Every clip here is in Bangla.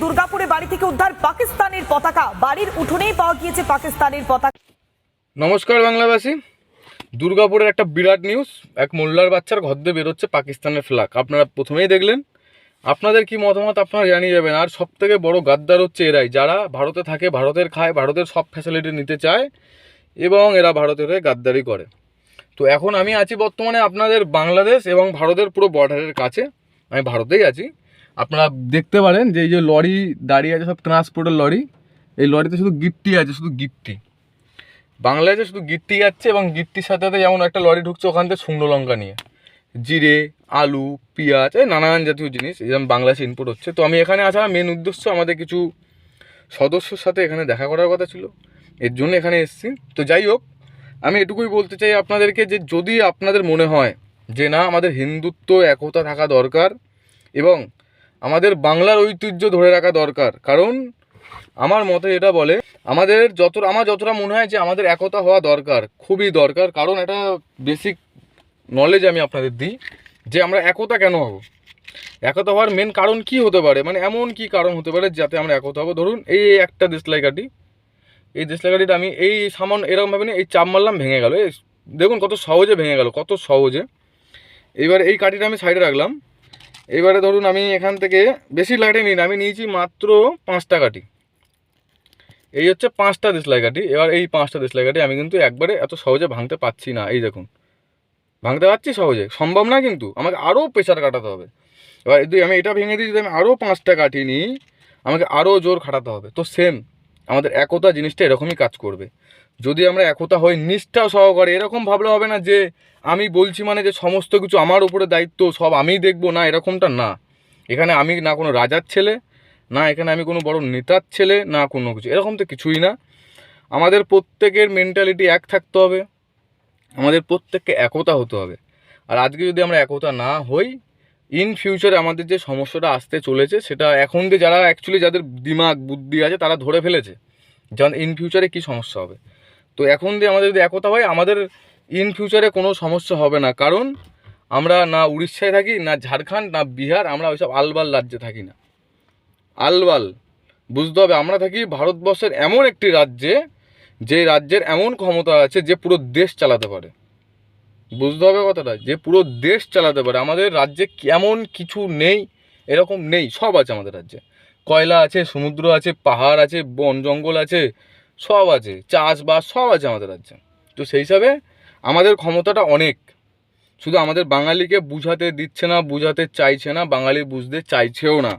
দুর্গাপুরে বাড়ি থেকে উদ্ধার পাকিস্তানের পতাকা, বাড়ির উঠোনেই পাওয়া গিয়েছে পাকিস্তানের পতাকা। নমস্কার বাংলাবাসী, দুর্গাপুরের একটা বিরাট নিউজ। এক মোল্লার বাচ্চার ঘর দিয়ে বেরোচ্ছে পাকিস্তানের ফ্ল্যাগ। আপনারা প্রথমেই দেখলেন। আপনাদের কি মতামত আপনারা জানিয়ে যাবেন। আর সব থেকে বড় গাদ্দার হচ্ছে এরাই, যারা ভারতে থাকে, ভারতের খায়, ভারতের সব ফ্যাসিলিটি নিতে চায় এবং এরা ভারতের হয়ে গাদ্দারি করে। তো এখন আমি আছি বর্তমানে আপনাদের বাংলাদেশ এবং ভারতের পুরো বর্ডারের কাছে। আমি ভারতেই আছি। আপনারা দেখতে পারেন যে এই যে লরি দাঁড়িয়ে আছে, সব ট্রান্সপোর্টের লরি। এই লরিতে শুধু গিট্টি আছে, শুধু গিট্টি। বাংলাদেশে শুধু গিট্টি যাচ্ছে এবং গিট্টির সাথে সাথে যেমন একটা লরি ঢুকছে ওখান থেকে শুকনো লঙ্কা নিয়ে, জিরে, আলু, পেঁয়াজ, এই নানান জাতীয় জিনিস এরকম বাংলাদেশে ইনপুট হচ্ছে। তো আমি এখানে আসার মেন উদ্দেশ্য আমাদের কিছু সদস্যর সাথে এখানে দেখা করার কথা ছিল, এর জন্য এখানে এসেছি। তো যাই হোক, আমি এটুকুই বলতে চাই আপনাদেরকে যে যদি আপনাদের মনে হয় যে না আমাদের হিন্দুত্ব একতা থাকা দরকার এবং আমাদের বাংলার ঐতিহ্য ধরে রাখা দরকার, কারণ আমার মতে এটা বলে আমার যতটা মনে হয় যে আমাদের একতা হওয়া দরকার, খুবই দরকার। কারণ এটা বেসিক নলেজ আমি আপনাদের দিই যে আমরা একতা কেন হব। একতা হওয়ার মেন কারণ কি হতে পারে, মানে এমন কি কারণ হতে পারে যাতে আমরা একতা হবো। ধরুন এই একটা দেশলাই কাঠি, এই দেশলাই কাঠিটা আমি এই সামান্য এরকমভাবে নিয়ে এই চাপ মারলাম, ভেঙে গেল। এই দেখুন কত সহজে ভেঙে গেল, কত সহজে। এইবার এই কাঠিটা আমি সাইডে রাখলাম। এবারে ধরুন আমি এখান থেকে বেশি লাঠি নিই না, আমি নিয়েছি মাত্র 5টা কাঠি। এই হচ্ছে 5টা দেশলাই কাঠি। এবার এই 5টা দেশলাই কাঠি আমি কিন্তু একবারে এত সহজে ভাঙতে পারছি না। এই দেখুন, ভাঙতে পারছি সহজে, সম্ভব না, কিন্তু আমাকে আরও প্রেশার কাটাতে হবে। এবার যদি আমি এটা ভেঙে দিই, যদি আমি আরও 5টা কাঠি নিই, আমাকে আরও জোর খাটাতে হবে। তো সেম আমাদের একতা জিনিসটা এরকমই কাজ করবে। যদি আমরা একতা হই নিষ্ঠা সহকারে, এরকম ভাবলে হবে না যে আমি বলছি মানে যে সমস্ত কিছু আমার উপরে দায়িত্ব, সব আমিই দেখবো, না, এরকমটা না। এখানে আমি না কোনো রাজার ছেলে, না এখানে আমি কোনো বড় নেতার ছেলে, না কোনো কিছু, এরকম তো কিছুই না। আমাদের প্রত্যেকের মেন্টালিটি এক থাকতে হবে, আমাদের প্রত্যেককে একতা হতে হবে। আর আজকে যদি আমরা একতা না হই, ইন ফিউচারে আমাদের যে সমস্যাটা আসতে চলেছে সেটা এখন যে যারা অ্যাকচুয়ালি যাদের দিমাগ বুদ্ধি আছে তারা ধরে ফেলেছে, যেমন ইন ফিউচারে কী সমস্যা হবে। তো এখন দিয়ে আমাদের যদি একতা হয়, আমাদের ইন ফিউচারে কোনো সমস্যা হবে না। কারণ আমরা না উড়িষ্যায় থাকি, না ঝাড়খণ্ড, না বিহার, আমরা ওইসব আলবাল রাজ্যে থাকি না। আলবাল বুঝতে হবে, আমরা থাকি ভারতবর্ষের এমন একটি রাজ্যে, যে রাজ্যের এমন ক্ষমতা আছে যে পুরো দেশ চালাতে পারে। বুঝতে হবে কথাটা, যে পুরো দেশ চালাতে পারে। আমাদের রাজ্যে কেমন কিছু নেই এরকম নেই, সব আছে আমাদের রাজ্যে। কয়লা আছে, সমুদ্র আছে, পাহাড় আছে, বন জঙ্গল আছে, সব আছে, চাষবাস সব আছে আমাদের রাজ্যে। তো সেই হিসাবে আমাদের ক্ষমতাটা অনেক। শুধু আমাদের বাঙালিকে বুঝাতে দিচ্ছে না, বুঝাতে চাইছে না, বাঙালি বুঝতে চাইছেও না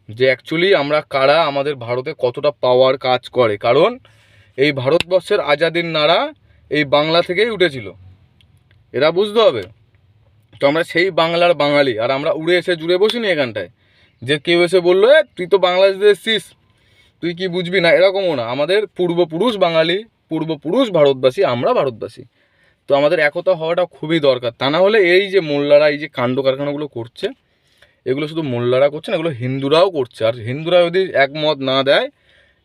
যে অ্যাকচুয়ালি আমরা কারা, আমাদের ভারতে কতটা পাওয়ার কাজ করে। কারণ এই ভারতবর্ষের আজাদির নাড়া এই বাংলা থেকেই উঠেছিল, এরা বুঝতে হবে। তো আমরা সেই বাংলার বাঙালি, আর আমরা উড়ে এসে জুড়ে বসিনি এখানটায় যে কেউ এসে বললো তুই তো বাংলাদেশে এসছিস, তুই কি বুঝবি না, এরকমও না। আমাদের পূর্বপুরুষ বাঙালি, পূর্বপুরুষ ভারতবাসী, আমরা ভারতবাসী। তো আমাদের একতা হওয়াটা খুবই দরকার। তা না হলে এই যে মোল্লারা এই যে কাণ্ড কারখানাগুলো করছে, এগুলো শুধু মোল্লারা করছে না, এগুলো হিন্দুরাও করছে। আর হিন্দুরা যদি একমত না দেয়,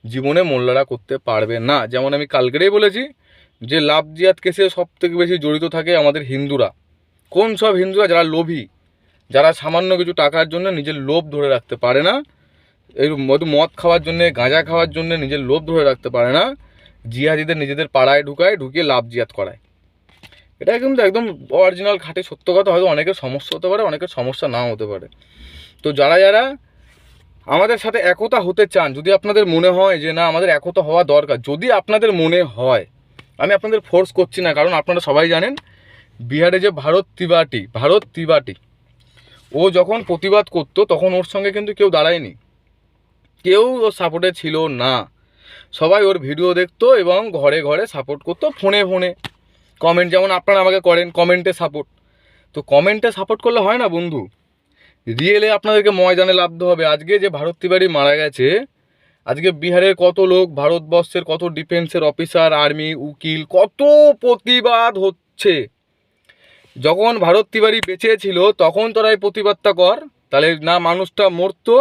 জীবনে মোল্লারা করতে পারবে না। যেমন আমি কালকেই বলেছি যে লাভ জিহাদ কেসে সব থেকে বেশি জড়িত থাকে আমাদের হিন্দুরা। কোন সব হিন্দুরা? যারা লোভী, যারা সামান্য কিছু টাকার জন্য নিজের লোভ ধরে রাখতে পারে না, এই মদ খাওয়ার জন্যে, গাঁজা খাওয়ার জন্য নিজের লোভ ধরে রাখতে পারে না, জিহাদিদের নিজেদের পাড়ায় ঢুকিয়ে লাভ জিহাদ করায়। এটা কিন্তু একদম অরিজিনাল খাঁটি সত্য কথা। হয়তো অনেকের সমস্যা হতে পারে, অনেকের সমস্যা নাও হতে পারে। তো যারা যারা আমাদের সাথে একতা হতে চান, যদি আপনাদের মনে হয় যে না আমাদের একতা হওয়া দরকার, যদি আপনাদের মনে হয়, আমি আপনাদের ফোর্স করছি না, কারণ আপনারা সবাই জানেন বিহারে যে ভারত ত্রিপাঠী ও যখন প্রতিবাদ করতো তখন ওর সঙ্গে কিন্তু কেউ দাঁড়ায়নি, কেউ ওর সাপোর্টে ছিল না। সবাই ওর ভিডিও দেখতো এবং ঘরে ঘরে সাপোর্ট করতো, ফোনে ফোনে কমেন্ট, যেমন আপনারা আমাকে করেন কমেন্টে সাপোর্ট। তো কমেন্টে সাপোর্ট করলে হয় না বন্ধু, রিয়েলে আপনাদেরকে ময়দানে নামতে হবে। আজকে যে ভারত তিওয়ারি মারা গেছে, আজকে বিহারের কত লোক, ভারতবর্ষের কত ডিফেন্সের অফিসার, আর্মি, উকিল, কত প্রতিবাদ হচ্ছে। যখন ভারত তিওয়ারি বেঁচে ছিল তখন তোরা এই প্রতিবাদটা কর, তাহলে না মানুষটা মরতো,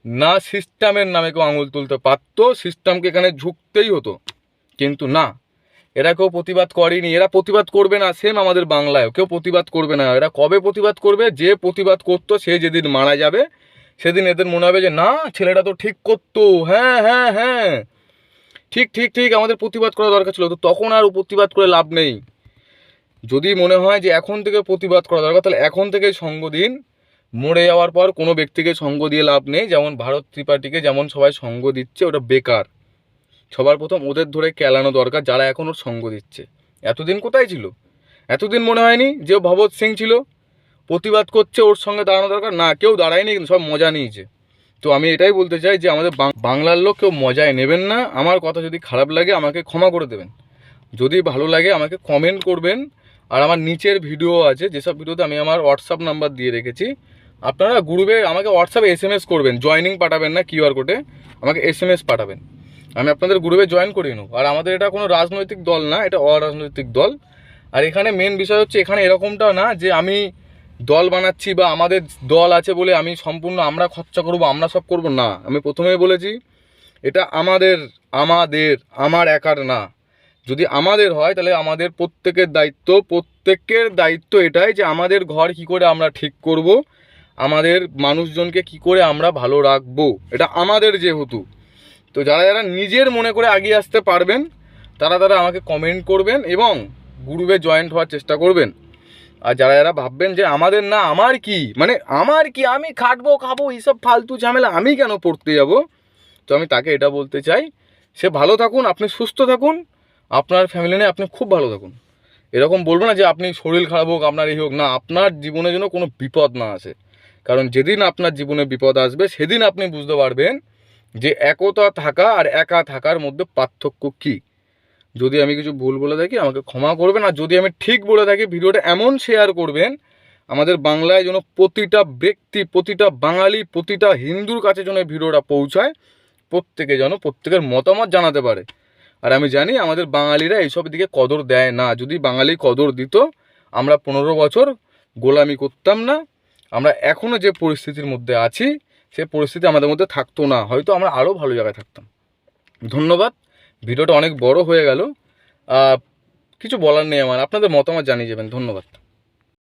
না সিস্টেমের নামে কেউ আঙুল তুলতে পারতো, সিস্টেমকে এখানে ঝুঁকতেই হতো। কিন্তু না, এরা কেউ প্রতিবাদ করেনি, এরা প্রতিবাদ করবে না। সেম আমাদের বাংলায় কেউ প্রতিবাদ করবে না। এরা কবে প্রতিবাদ করবে? যে প্রতিবাদ করতো সে যেদিন মারা যাবে সেদিন এদের মনে হবে যে না ছেলেটা তো ঠিক করতো, হ্যাঁ হ্যাঁ হ্যাঁ ঠিক ঠিক ঠিক আমাদের প্রতিবাদ করা দরকার ছিল। তো তখন আর প্রতিবাদ করে লাভ নেই। যদি মনে হয় যে এখন থেকে প্রতিবাদ করা দরকার, তাহলে এখন থেকেই সঙ্গ দিন। মরে যাওয়ার পর কোনো ব্যক্তিকে সঙ্গ দিয়ে লাভ নেই। যেমন ভারত ত্রিপাঠীকে যেমন সবাই সঙ্গ দিচ্ছে, ওটা বেকার। সবার প্রথম ওদের ধরে কেলানো দরকার যারা এখন ওর সঙ্গ দিচ্ছে। এতদিন কোথায় ছিল? এতদিন মনে হয়নি যে ও ভগৎ সিং ছিল, প্রতিবাদ করছে, ওর সঙ্গে দাঁড়ানো দরকার? না, কেউ দাঁড়ায়নি, কিন্তু সব মজা নিয়েছে। তো আমি এটাই বলতে চাই যে আমাদের বাংলার লোক কেউ মজায় নেবেন না। আমার কথা যদি খারাপ লাগে আমাকে ক্ষমা করে দেবেন, যদি ভালো লাগে আমাকে কমেন্ট করবেন। আর আমার নিচের ভিডিও আছে, যেসব ভিডিওতে আমি আমার হোয়াটসঅ্যাপ নাম্বার দিয়ে রেখেছি, আপনারা গ্রুপে আমাকে হোয়াটসঅ্যাপে SMS করবেন, জয়েনিং পাঠাবেন না QR কোডে, আমাকে SMS পাঠাবেন, আমি আপনাদের গ্রুপে জয়েন করিয়ে নেব। আর আমাদের এটা কোনো রাজনৈতিক দল না, এটা অরাজনৈতিক দল। আর এখানে মেন বিষয় হচ্ছে, এখানে এরকমটাও না যে আমি দল বানাচ্ছি বা আমাদের দল আছে বলে আমি সম্পূর্ণ আমরা খরচা করব, আমরা সব করব, না। আমি প্রথমেই বলেছি এটা আমাদের আমাদের আমার একার না। যদি আমাদের হয় তাহলে আমাদের প্রত্যেকের দায়িত্ব এটাই যে আমাদের ঘর কি করে আমরা ঠিক করব, আমাদের মানুষজনকে কি করে আমরা ভালো রাখবো, এটা আমাদের যেহেতু। তো যারা যারা নিজের মনে করে এগিয়ে আসতে পারবেন তারা আমাকে কমেন্ট করবেন এবং গ্রুপে জয়েন্ট হওয়ার চেষ্টা করবেন। আর যারা যারা ভাববেন যে আমাদের না, আমার কি, মানে আমার কি, আমি খাটবো খাবো এইসব ফালতু ঝামেলা আমি কেন পড়তে যাব, তো আমি তাকে এটা বলতে চাই, সে ভালো থাকুন, আপনি সুস্থ থাকুন, আপনার ফ্যামিলি নিয়ে আপনি খুব ভালো থাকুন। এরকম বলবো না যে আপনি শরীর খারাপ হোক, আপনার এই হোক, না, আপনার জীবনে যেন কোনো বিপদ না আসে। কারণ যেদিন আপনার জীবনে বিপদ আসবে সেদিন আপনি বুঝতে পারবেন যে একতা থাকা আর একা থাকার মধ্যে পার্থক্য কী। যদি আমি কিছু ভুল বলে থাকি আমাকে ক্ষমা করবেন, আর যদি আমি ঠিক বলে থাকি ভিডিওটা এমন শেয়ার করবেন আমাদের বাংলায় যেন প্রতিটা ব্যক্তি, প্রতিটা বাঙালি, প্রতিটা হিন্দুর কাছে যেন এই ভিডিওটা পৌঁছায়, প্রত্যেকে যেন প্রত্যেকের মতামত জানাতে পারে। আর আমি জানি আমাদের বাঙালিরা এইসব দিকে কদর দেয় না। যদি বাঙালি কদর দিত আমরা 15 বছর গোলামি করতাম না, আমরা এখনও যে পরিস্থিতির মধ্যে আছি সে পরিস্থিতি আমাদের মধ্যে থাকতো না, হয়তো আমরা আরও ভালো জায়গায় থাকতাম। ধন্যবাদ। ভিডিওটা অনেক বড় হয়ে গেল, কিছু বলার নেই আমার, আপনাদের মতামত জানিয়ে যাবেন। ধন্যবাদ।